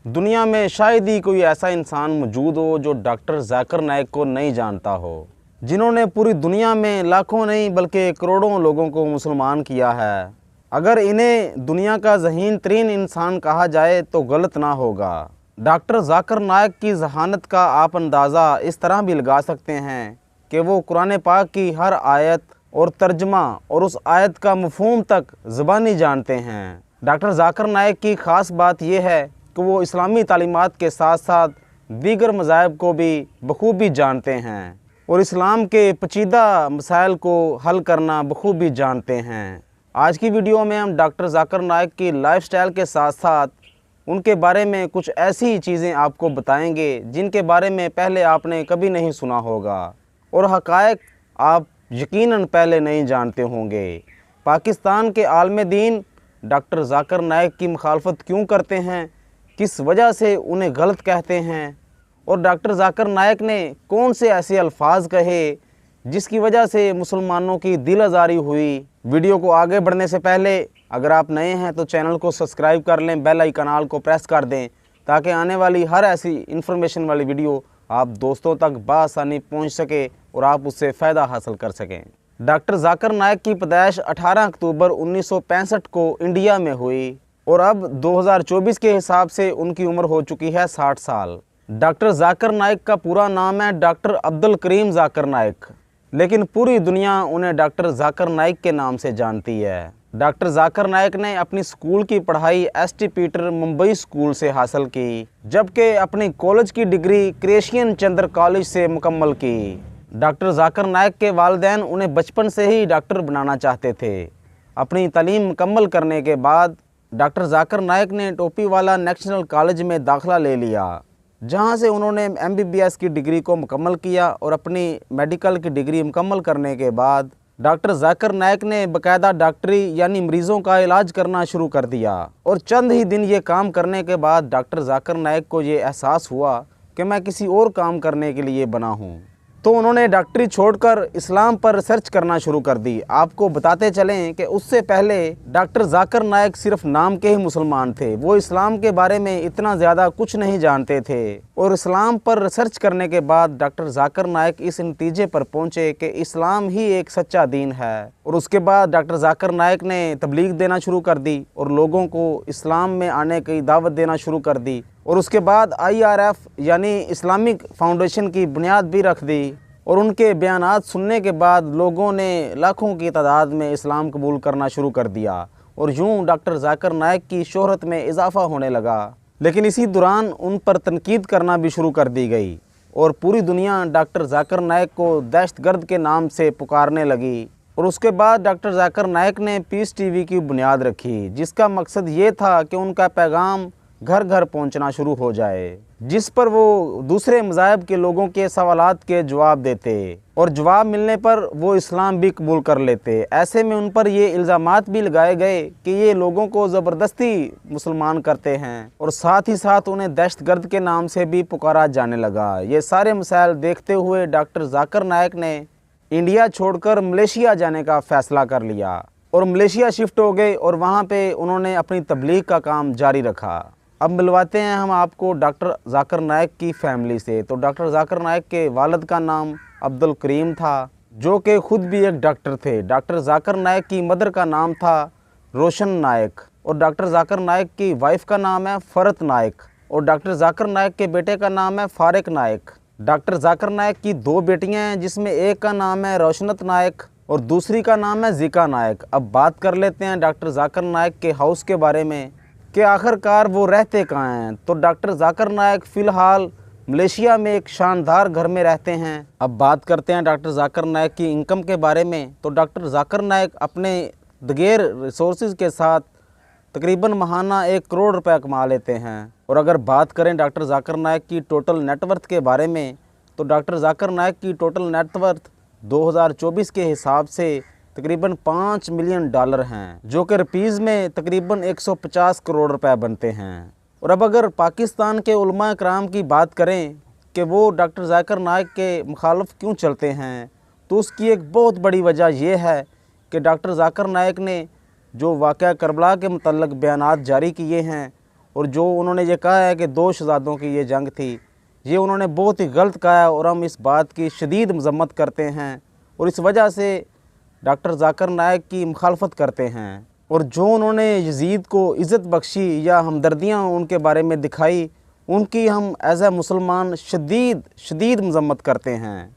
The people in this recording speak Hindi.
दुनिया में शायद ही कोई ऐसा इंसान मौजूद हो जो डॉक्टर जाकिर नाइक को नहीं जानता हो, जिन्होंने पूरी दुनिया में लाखों नहीं बल्कि करोड़ों लोगों को मुसलमान किया है। अगर इन्हें दुनिया का ज़हीन तरीन इंसान कहा जाए तो गलत ना होगा। डॉक्टर जाकिर नाइक की ज़हानत का आप अंदाज़ा इस तरह भी लगा सकते हैं कि वो कुरान पाक की हर आयत और तर्जमा और उस आयत का मफ़हूम तक ज़बानी जानते हैं। डॉक्टर जाकिर नाइक की ख़ास बात यह है कि वो इस्लामी तालीमात के साथ साथ दीगर मज़ाहिब को भी बखूबी जानते हैं और इस्लाम के पेचीदा मसाइल को हल करना बखूबी जानते हैं। आज की वीडियो में हम डॉक्टर जाकिर नाइक की लाइफस्टाइल के साथ साथ उनके बारे में कुछ ऐसी चीज़ें आपको बताएंगे जिनके बारे में पहले आपने कभी नहीं सुना होगा और हक़ाइक़ आप यकीनन पहले नहीं जानते होंगे। पाकिस्तान के आलम दीन डॉक्टर जाकिर नाइक की मुखालफत क्यों करते हैं, किस वजह से उन्हें गलत कहते हैं और डॉक्टर जाकिर नाइक ने कौन से ऐसे अल्फाज कहे जिसकी वजह से मुसलमानों की दिल आज़ारी हुई। वीडियो को आगे बढ़ने से पहले अगर आप नए हैं तो चैनल को सब्सक्राइब कर लें, बेल आइकन को प्रेस कर दें ताकि आने वाली हर ऐसी इन्फॉर्मेशन वाली वीडियो आप दोस्तों तक बआसानी पहुंच सके और आप उससे फ़ायदा हासिल कर सकें। डॉक्टर जाकिर नाइक की पैदाइश 18 अक्टूबर 1965 को इंडिया में हुई और अब 2024 के हिसाब से उनकी उम्र हो चुकी है 60 साल। डॉक्टर जाकिर नाइक का पूरा नाम है डॉक्टर अब्दुल करीम जाकिर नाइक, लेकिन पूरी दुनिया उन्हें डॉक्टर जाकिर नाइक के नाम से जानती है। डॉक्टर जाकिर नाइक ने अपनी स्कूल की पढ़ाई एस.टी. पीटर मुंबई स्कूल से हासिल की, जबकि अपनी कॉलेज की डिग्री क्रिश्चियन चंद्र कॉलेज से मुकम्मल की। डॉक्टर जाकिर नाइक के वालिदैन उन्हें बचपन से ही डॉक्टर बनाना चाहते थे। अपनी तालीम मुकम्मल करने के बाद डॉक्टर जाकिर नाइक ने टोपीवाला नेशनल कॉलेज में दाखिला ले लिया, जहां से उन्होंने MBBS की डिग्री को मुकम्मल किया और अपनी मेडिकल की डिग्री मुकम्मल करने के बाद डॉक्टर जाकिर नाइक ने बाकायदा डॉक्टरी यानी मरीज़ों का इलाज करना शुरू कर दिया और चंद ही दिन ये काम करने के बाद डॉक्टर जाकिर नाइक को ये एहसास हुआ कि मैं किसी और काम करने के लिए बना हूँ, तो उन्होंने डॉक्टरी छोड़कर इस्लाम पर रिसर्च करना शुरू कर दी। आपको बताते चलें कि उससे पहले डॉक्टर जाकिर नाइक सिर्फ नाम के ही मुसलमान थे, वो इस्लाम के बारे में इतना ज़्यादा कुछ नहीं जानते थे और इस्लाम पर रिसर्च करने के बाद डॉक्टर जाकिर नाइक इस नतीजे पर पहुँचे कि इस्लाम ही एक सच्चा दीन है और उसके बाद डॉक्टर जाकिर नाइक ने तबलीग देना शुरू कर दी और लोगों को इस्लाम में आने की दावत देना शुरू कर दी और उसके बाद IRF यानी इस्लामिक फाउंडेशन की बुनियाद भी रख दी और उनके बयानात सुनने के बाद लोगों ने लाखों की तादाद में इस्लाम कबूल करना शुरू कर दिया और यूं डॉक्टर जाकिर नाइक की शोहरत में इजाफा होने लगा। लेकिन इसी दौरान उन पर तनकीद करना भी शुरू कर दी गई और पूरी दुनिया डॉक्टर जाकिर नाइक को दहशतगर्द के नाम से पुकारने लगी और उसके बाद डॉक्टर जाकिर नाइक ने पीस TV की बुनियाद रखी, जिसका मकसद ये था कि उनका पैगाम घर घर पहुंचना शुरू हो जाए, जिस पर वो दूसरे मज़ाहिब के लोगों के सवालात के जवाब देते और जवाब मिलने पर वो इस्लाम भी कबूल कर लेते। ऐसे में उन पर ये इल्ज़ामात भी लगाए गए कि ये लोगों को ज़बरदस्ती मुसलमान करते हैं और साथ ही साथ उन्हें दहशतगर्द के नाम से भी पुकारा जाने लगा। ये सारे मसाइल देखते हुए डॉक्टर जाकिर नाइक ने इंडिया छोड़कर मलेशिया जाने का फ़ैसला कर लिया और मलेशिया शिफ्ट हो गए और वहाँ पे उन्होंने अपनी तबलीग का काम जारी रखा। अब मिलवाते हैं हम आपको डॉक्टर जाकिर नाइक की फ़ैमिली से। तो डॉक्टर जाकिर नाइक के वालिद का नाम अब्दुल करीम था, जो कि ख़ुद भी एक डॉक्टर थे। डॉक्टर जाकिर नाइक की मदर का नाम था रोशन नाइक और डॉक्टर जाकिर नाइक की वाइफ का नाम है फ़रत नाइक और डॉक्टर जाकिर नाइक के बेटे का नाम है फ़ारिक नाइक। डॉक्टर जाकिर नाइक की 2 बेटियाँ हैं, जिसमें एक का नाम है रोशनत नाइक और दूसरी का नाम है ज़िका नाइक। अब बात कर लेते हैं डॉक्टर जाकिर नाइक के हाउस के बारे में कि आखिरकार वो रहते कहाँ हैं। तो डॉक्टर जाकिर नाइक फ़िलहाल मलेशिया में एक शानदार घर में रहते हैं। अब बात करते हैं डॉक्टर जाकिर नाइक की इनकम के बारे में। तो डॉक्टर जाकिर नाइक अपने दगेर रिसोर्सेज के साथ तकरीबन माहाना 1 करोड़ रुपए कमा लेते हैं और अगर बात करें डॉक्टर जाकिर नाइक की टोटल नेटवर्थ के बारे में तो डॉक्टर जाकिर नाइक की टोटल नेटवर्थ 2024 के हिसाब से तकरीबन $5 मिलियन हैं, जो कि रुपीज़ में तकरीबन 150 करोड़ रुपए बनते हैं। और अब अगर पाकिस्तान के उलमा इकराम की बात करें कि वो डॉक्टर जाकिर नाइक के मुखालिफ क्यों चलते हैं, तो उसकी एक बहुत बड़ी वजह यह है कि डॉक्टर जाकिर नाइक ने जो वाक़या करबला के मुतल्लिक़ बयानात जारी किए हैं और जो उन्होंने ये कहा है कि दो शहजादों की ये जंग थी, ये उन्होंने बहुत ही गलत कहा है और हम इस बात की शदीद मजम्मत करते हैं और इस वजह से डॉक्टर जाकिर नाइक की मुखालफत करते हैं। और जो उन्होंने यजीद को इज़्ज़त बख्शी या हमदर्दियाँ उनके बारे में दिखाई, उनकी हम एज़ ए मुसलमान शदीद मजम्मत करते हैं।